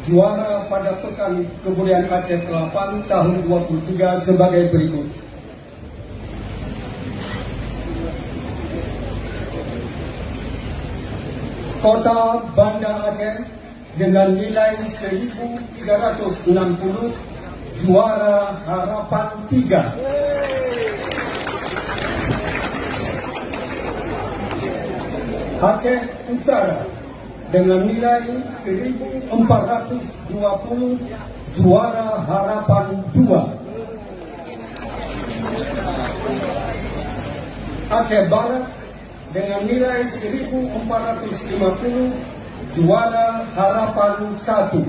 juara pada Pekan Kebudayaan Aceh ke-8 tahun 23 sebagai berikut. Kota Banda Aceh dengan nilai 1.360, juara Harapan 3. Aceh Utara dengan nilai 1.420, juara Harapan 2. Aceh Barat dengan nilai 1.450, juara Harapan 1.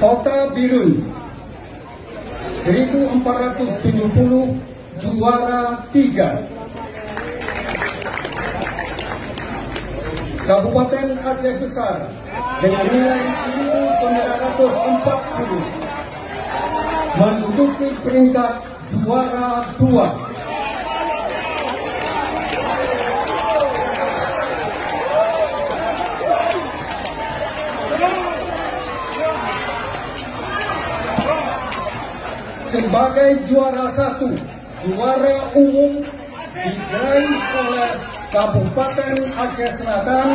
Kota Birun 1.470, juara 3. Kabupaten Aceh Besar dengan nilai 1.940 menduduki peringkat juara 2. Sebagai juara 1, juara umum diraih oleh Kabupaten Aceh Selatan.